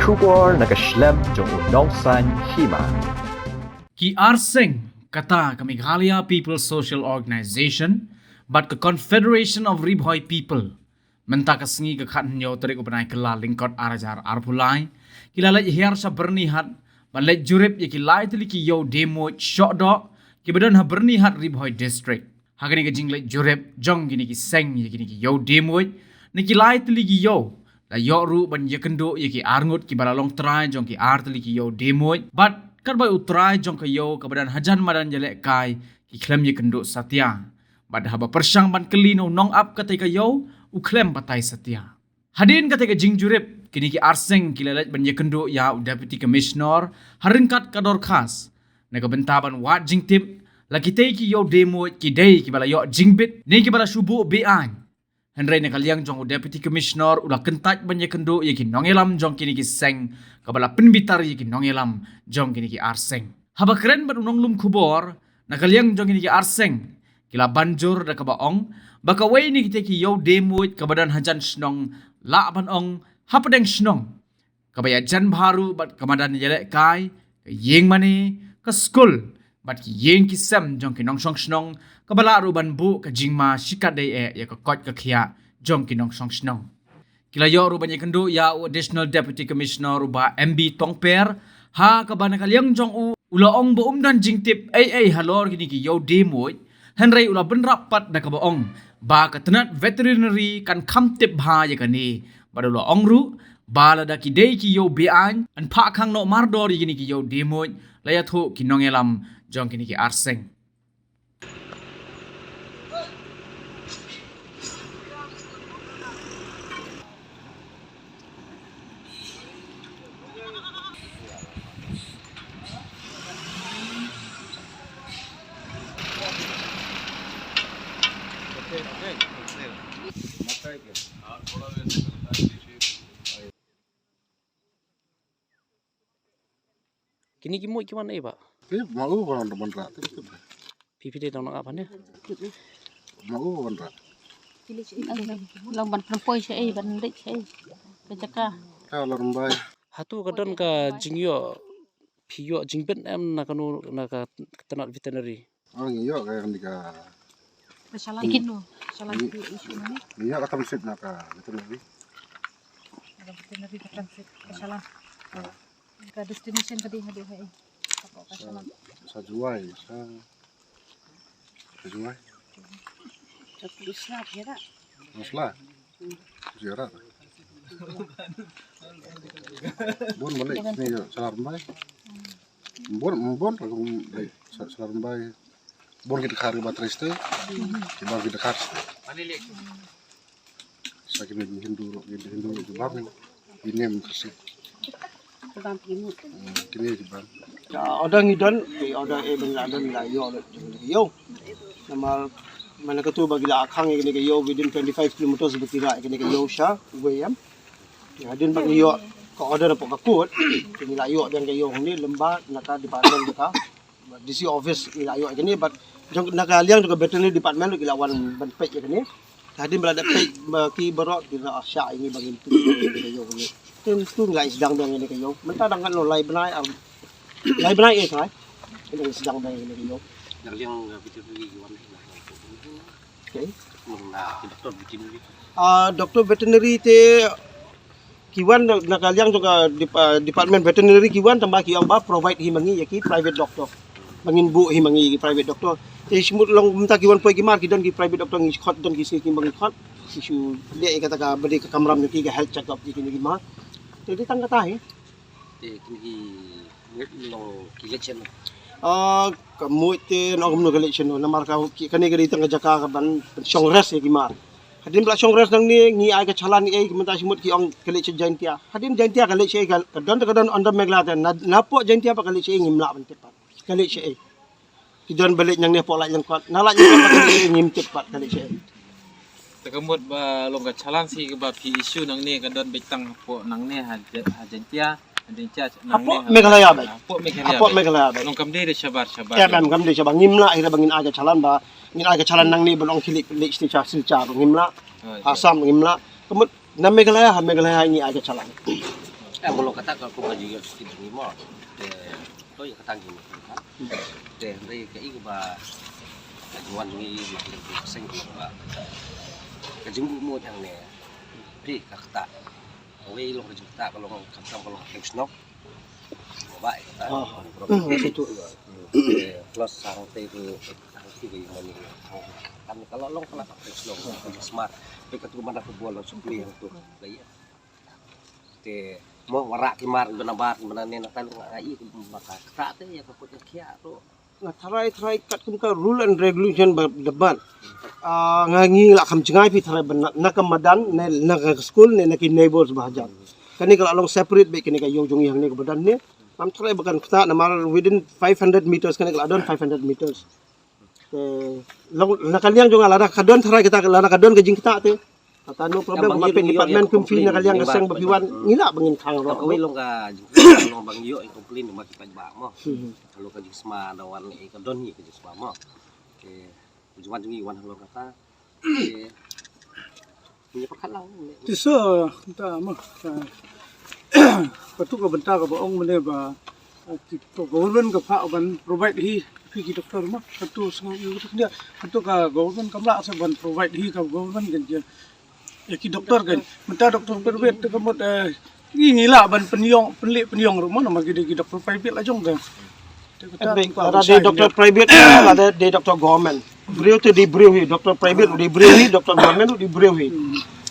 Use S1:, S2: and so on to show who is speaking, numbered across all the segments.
S1: Shubor nakaslem jong unongsan hima.
S2: Ki Arseng kata ke Meghalaya People's Social Organization but ke Confederation of Ribhoi People mentah kesengi ke khat nyo terik upanai kela lingkot arajar arpulai kilalai hiar sa bernihat balai jurip ye kilai teli ki yo demo syokdok ki badan ha bernihat Ribhoi District hagani ke jinglai jurip jong gini ki seng ye gini ki yo demo ni kilai teli ki yo la yo ru ban ye kendo ye ki arngut ki balalong trai jong ki ar teli ki yo demo but karbai utrai jong ke yo ke badan hajan madan jelek kai ki klem ye kendo satya bad haba persang ban kelino nong up kata ke yo u klem patai satya hadin kata ke jingjurip kini ki arseng kilalat ban ye kendo ya deputy commissioner haringkat kador khas na ke bentaban wat jingtip la kitei ki yo demo ki dei ki bala yo jingbit ni ki bala subu bean Henry na kaliang jong deputy commissioner ulah kentat banyak kendo ye ki nongelam jong kini ki seng kabala penbitar ye ki nongelam jong kini ki arseng. Haba keren ban unong lum kubor na kaliang jong kini ki arseng kila banjur da kabaong baka way ni kita ki yo demo kabadan hajan snong la ban ong hapadeng snong kabaya jan baru bat kamadan jelek kai ke yeng mani ke school bat ki yeng ki sem jong ki nong song snong kabala ruban bu ka jingma shikat dei ya ka kot ka khia jong ki nong song snong kila yo ruban ye kendo ya additional deputy commissioner ruba MB Tongper ha ka ban kaliang jong u ula ong bo dan jingtip halor kini ki yo demo Henry ula ben rapat da ka ong ba ka tenat veterinary kan kamtip bha ya kani badula ong ru bala da ki dei ki yo bean an pha khang no mardor kini ki yo demo laya thu ki nongelam jong kini ki arseng
S3: Kini ki mo ki mana iba?
S4: Mau orang depan rat.
S3: Pipi dia nak apa ni?
S4: Mau orang rat.
S5: Lang ban perempuan saya ban dik saya. Kecaka.
S4: Kalau lembai.
S3: Hatu kadang ka jingyo piyo jingben em nak kanu nak tenat veterinary.
S4: Orang iyo kayak yang dika.
S5: Salah kinu. Salah isu ni.
S4: Iya akan sit nak betul ni.
S5: Veterinary transit salah. Ke destination tadi hadi hai.
S4: Sajuai, sajuai.
S5: Teruslah kira.
S4: Maslah. Ziarah. Bon balik ni salar lembai. Bon salar lembai. Bon kita kari batriste. Kita kita kari. Sakit ni Hindu itu bang. Ini yang kasih. Kini jibang.
S6: Ada ngidon, ada bengladan la yo yo. Nama mana ketu bagi la akhang ini ke yo within 25 km berkira ini ke yo sha wayam. Ya din bagi yo ko ada pok kakut. Ini la yo dan ke yo ni lembah naka department kita. DC office la yo ini but jong naka liang juga veterinary department lu kilawan ban pek ini. Tadi berada pek ki berok di asya ini bagi itu ke yo ni. Itu nggak sedang dengan ini kayo. Mereka dengan lo lay benai ini kan? Ini sedang dengan ini kayo.
S3: Yang veterinary wan.
S6: Okay.
S3: Doktor veterinary.
S6: Doktor veterinary te kiwan nakaliang juga department veterinary kiwan tambah kiang ba provide himangi yaki private doctor. Mangin bu himangi private doctor. Te simut lang minta kiwan po kimar kidon ki private doctor ngi khot don ki siki mangi khot. Isu dia kata ka beri ke kamram ni ki health check up ki ni kimar. Jadi tangga tahi.
S3: Kini lo election.
S6: Kamu itu nak kamu election no. Namar kau kini kiri tangga jaka kaban songres ya kimar. Hadin bela songres nang ni ngi ay kecalan ni ay kementas semut ki ong election jantia. Hadin jantia election kadon under meglatan. Napo jantia pa election ngimla bantepat. Election ay. Kidon balik yang ni pola yang kuat. Nalak yang pa ngimtepat election.
S7: Tekemut ba long ka chalang si ba pi issue nang ni kadon betang po nang ni hajentia nang
S6: Apo Meghalaya ba?
S7: po Meghalaya.
S6: Apo Meghalaya ba?
S7: Long kamde de shabar.
S6: Ya bam kam de siya ngimla ira bangin aga chalan ba ngin aga chalan nang ni belong kilik sti cha silcha ngimla asam ngimla kemut na Meghalaya ini aga chalan
S8: belum kata kalau aku baju juga sedikit ni mau. Tôi kata gini. Dari cái ba kajuan ni sing ba. Kajung mo thang ne. Pi kata. Awe lo kajung ta kalau kalau snok. Baik kata.
S6: Itu.
S8: Plus sarang teh itu TV mani. Kan kalau long kalau snok smart. Tapi ketua mana football supli yang tu. Laya. Te mo warak kimar benabar benane nak talu ngai maka tak teh ya kaput kia tu.
S6: Nah, try kat kumka rule and regulation debat. Ngangi lah kam cengai pi try nak kemadan nak school ne nak neighbors bahajan. Kani kalau long separate baik kini kayo jong yang ni kebadan ni. Am try bakan kita namar within 500 meters kani kalau adon 500 meters. Long nakaliang jong ala kadon try kita ala kadon ke jing kita te. Kata no problem mapen department kumfi nakaliang keseng bapiwan ngila bangin kang ro.
S8: Kau long ka long bang yo yang komplain mak kita ba mo. Kalau ka jisma dawan e ka don ni ka jisma mo. Ke tujuan jungi wan long kata. Punya perkalang.
S9: Tiso ta mo. Patu ka benta ka baong mene ba to government ka pa ban provide hi ki doktor mo patu sang yu dia patu ka government kamla sa ban provide hi ka government kan ki doktor kan menta doktor private to kamot ngila ban penyong rumah nama ki doktor private la jong kan
S6: ada di doktor private ada di doktor government. Beliau tu di beliau doktor private di beliau doktor government di beliau.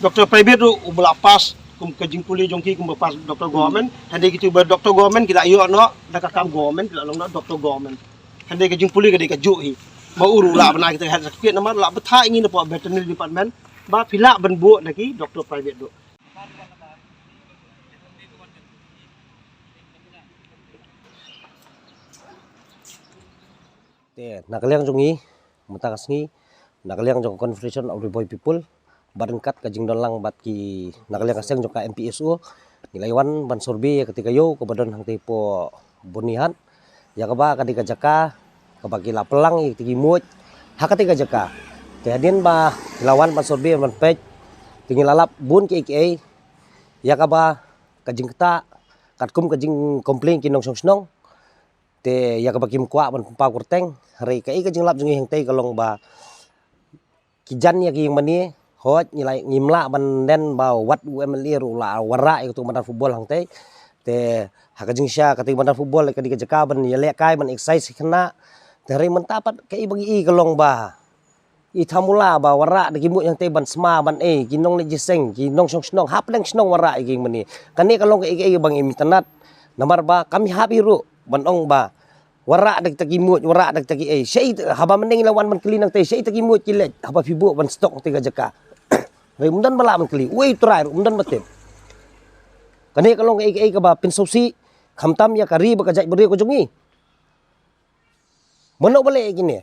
S6: Doktor private tu belapas kum kajing puli jongki kum bepas doktor government. Hande gitu ber doktor government kita ayo no dekat kam government kita long doktor government. Hande kajing puli ke dekat juhi. Mau uru lah benar kita had sakit nama lah betah ingin apa veterinary department. Ba pila ben buat lagi doktor private tu.
S8: Nakaliang jungi mutakas ni nakaliang jong Confederation of Riboy People barengkat kajing dolang bat ki nakaliang kaseng jong ka MPSU nilaiwan ban sorbi ketika yo kebadan hang tipo bunihan ya kaba kadika jaka kabagi lapelang tigi muj hakati jaka kemudian ba lawan ban sorbi ban pej tinggi lalap bun ki ya kaba kajing keta katkum kajing komplain kinong snong te ya kabagi mukwa ban pa kurteng hari kai kajing lap jungi hang tei kalong ba kijan ya ki mani hot nilai ngimla ban den ba wat UML ru la wara itu ban football hang tei te hakajing sya kating ban football ka di jaka ban ya lek kai ban exercise kena dari mentapat kai bagi kalong ba i thamula ba wara de kimut yang tei ban sma ban kinong le jiseng kinong snong hapleng snong wara ki mani kani kalong kai bang internet nomor ba kami habiru ban ong ba wara dak takimut wara dak taki syai haba mending lawan man keli nang teh syai takimut kilet haba fibu ban stok tiga jaka remundan bala man keli wei try remundan batin kani kalong ai ka ba pinsosi khamtam ya kari ba kajai beri ko jungi mono balik gini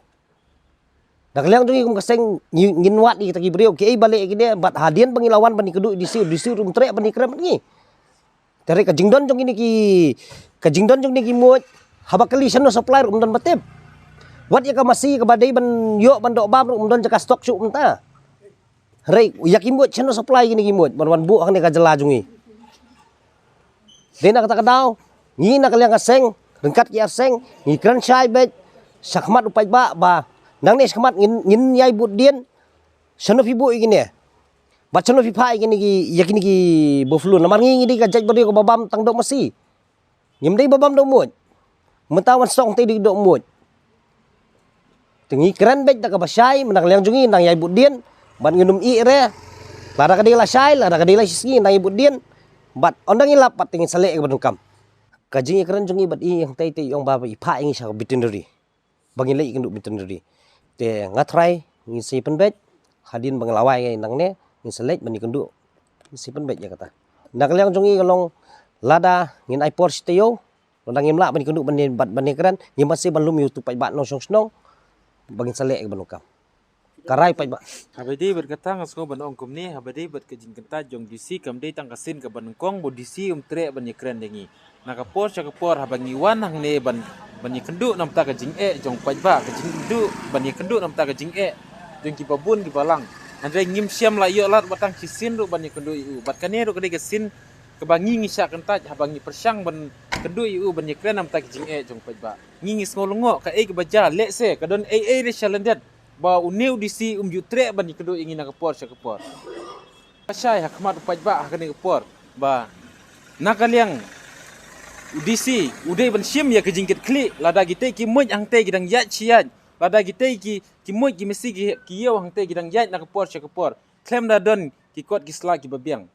S8: dak liang jungi kum kaseng nginwat di taki beri ke balik gini bat hadian pengilawan bani kedu di rum trek bani krem ni dari kajingdon jong ini ki kajingdon jong ni ki mut haba kali sano supplier umdan batib wat ya ka masih ka badai ban yo ban dok bam umdan jaka stok cu umta rei yakimut sano supply gini kimut ban wan bu hang ka jela jungi dena kata kadau ngi nak liang kaseng rengkat ki aseng ngi kran syai bet sakmat upai ba nang ni sakmat ngin yai bud dien sano fibu gini ba sano fipa gini ki yakini ki boflu namar ngi di ka jaj bari ko babam tang dok masih ngimdai babam dok mut mentawan song teh di dok mut tengi keren bet tak basai menang liang jungi nang yai budien ban nginum i re lara kadila sai lara kadila sisi nang yai budien bat ondang ilap pat tengi sale ke badungkam kajing keren jungi bat i yang tei yang baba ipa ingi sa veterinary bangin lai kenduk veterinary te ngatrai ngi si penbet hadin banglawai nang ne ngi selek bani kenduk si penbet ya kata nak liang jungi kalong lada ngin ai por steo Nang imla bani kenduk bani keren ngim masih belum YouTube pai ba nong snong bangin selek ke banukam karai pai ba
S7: habedi berkata ngasko ban ongkum ni habedi ber kejing kenta jong disi kamdei tang kasin ke banungkong bo disi tre bani keren dengi nakapor sakapor habangi wan hang ne bani kenduk nam ta kejing jong pai ba kejing kenduk bani kenduk nam ta kejing jong ki babun ki balang andre ngim siam la yo lat batang kisin ru bani kenduk bat kane ru kede kesin ke kebangi ngisyak kentaj habangi persyang ban kedua iu ban nyekren nam tak jing jong paj ba ngingis ngolongo ka ke baja lek se kadon re shalandet ba uneu disi jutre ban kedua ingin nak por syakapor pasai hakmat paj ba hakane por ba nakaliang udisi udai ban sim ya kejingkit kli lada gite ki moj ang te gidang yat chiat lada gite ki moj ki mesi ki yo ang te gidang yat nak por syakapor klem da don ki kot ki sla ki babiang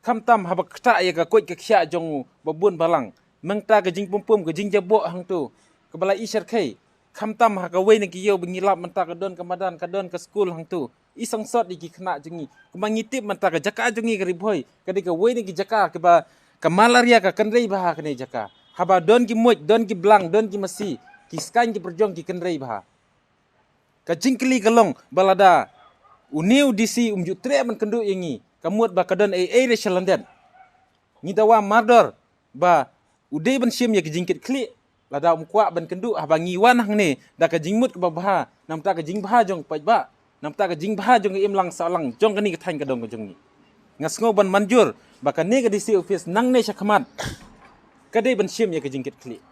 S7: kam tam habak kta ya ka kot ka khya jong babun balang mengta ka jing pum ka jing jabo hang tu ka bala isar khai kam tam ha ka wei ne ki yo bengilap menta ka don ka madan ka don ka school hang tu isang sot di ki khna jengi ka mangitip menta ka jaka jengi ka ribhoi ka di ka wei ne ki jaka ka ba ka malaria ka kanrei bah ka ne jaka haba don ki moj don ki blang don ki masi ki skan ki perjong ki kanrei bah ka jingkli kalong balada uniu disi jutre man kendu yengi kamut ba kadon re shalandet ngidawa mardor ba udai ban sim ya kejingkit kli lada kwa ban kendu habangi wan hang ne da ka jingmut ka bah nam ta ka jing bah jong paj ba nam ta ka jing bah jong imlang salang jong kani ka thain ka dong ka jong ni ngasngo ban manjur ba ka ne ka disi office nang ne syakhamat kadai ban sim ya kejingkit kli